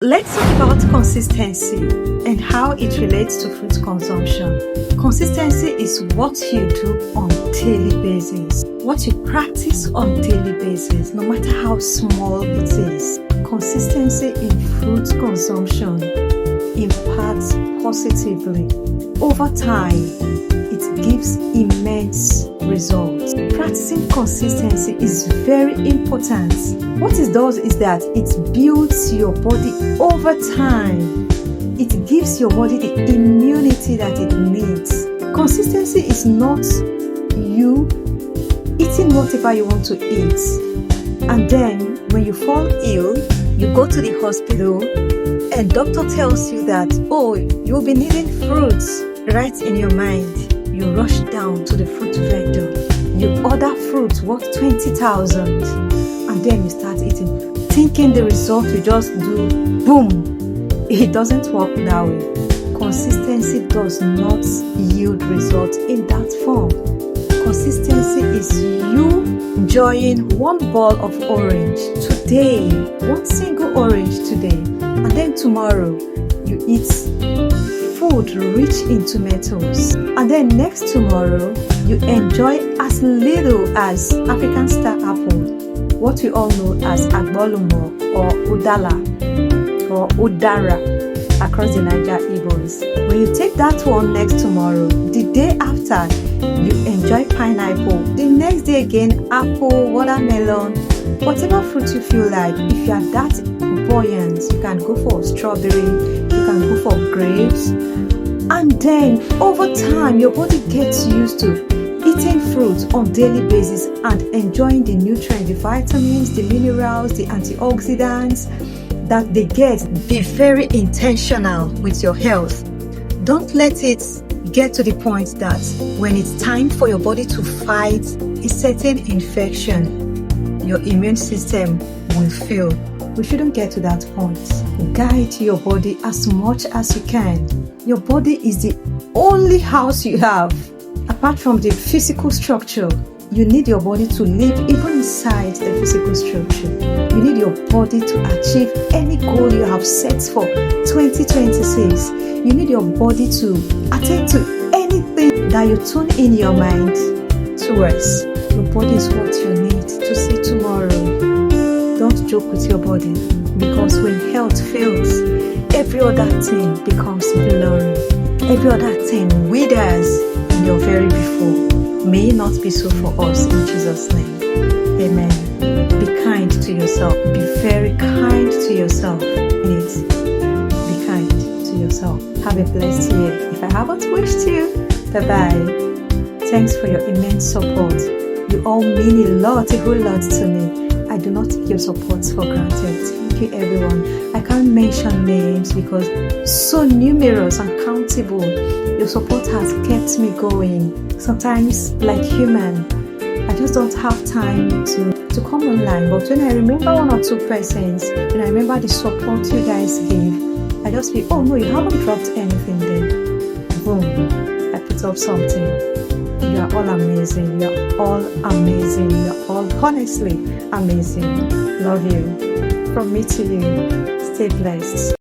Let's talk about consistency and how it relates to fruit consumption. Consistency is what you do on daily basis, what you practice on daily basis, no matter how small it is. Consistency in fruit consumption impacts positively. Over time, it gives immense results. Practicing consistency is very important. What it does is that it builds your body over time. It gives your body the immunity that it needs. Consistency is not you eating whatever you want to eat, and then when you fall ill, you go to the hospital and doctor tells you that, oh, you'll be needing fruits. Right in your mind, you rush down to the fruit vendor. You order fruit worth 20,000 and then you start eating, thinking the result will just do boom. It doesn't work that way. Consistency does not yield results in that form. Consistency is you enjoying one ball of orange today, one single orange today, and then tomorrow you eat food rich in tomatoes, and then next tomorrow you enjoy as little as African star apple, what we all know as agbolumo or udala or udara across the Niger Igbos. When you take that one next tomorrow, the day after you enjoy pineapple, the next day again apple, watermelon, whatever fruit you feel like. If you are that buoyant, you can go for strawberry, you can go for grapes, and then over time your body gets used to eating fruit on daily basis and enjoying the nutrients, the vitamins, the minerals, the antioxidants that they get. Be very intentional with your health. Don't let it get to the point that when it's time for your body to fight a certain infection, your immune system will fail. We shouldn't get to that point. Guide your body as much as you can. Your body is the only house you have. Apart from the physical structure, you need your body to live even inside the physical structure. You need your body to achieve any goal you have set for 2026. You need your body to attend to anything that you tune in your mind towards. Your body is what you need to see tomorrow. Don't joke with your body, because when health fails, every other thing becomes blurry. Every other thing withers in your very before. May it not be so for us in Jesus' name. Amen. Be kind to yourself. Be very kind to yourself. Please, be kind to yourself. Have a blessed year. If I haven't wished you, bye-bye. Thanks for your immense support. You all mean a whole lot to me. I do not take your support for granted. Thank you, everyone. I can't mention names because so numerous and countable. Your support has kept me going. Sometimes, like human, I just don't have time to come online. But when I remember one or two persons, when I remember the support you guys gave, I just feel, oh no, you haven't dropped anything there. Boom, I put up something. You are all amazing. You are all amazing. You are all honestly amazing. Love you. From me to you. Stay blessed.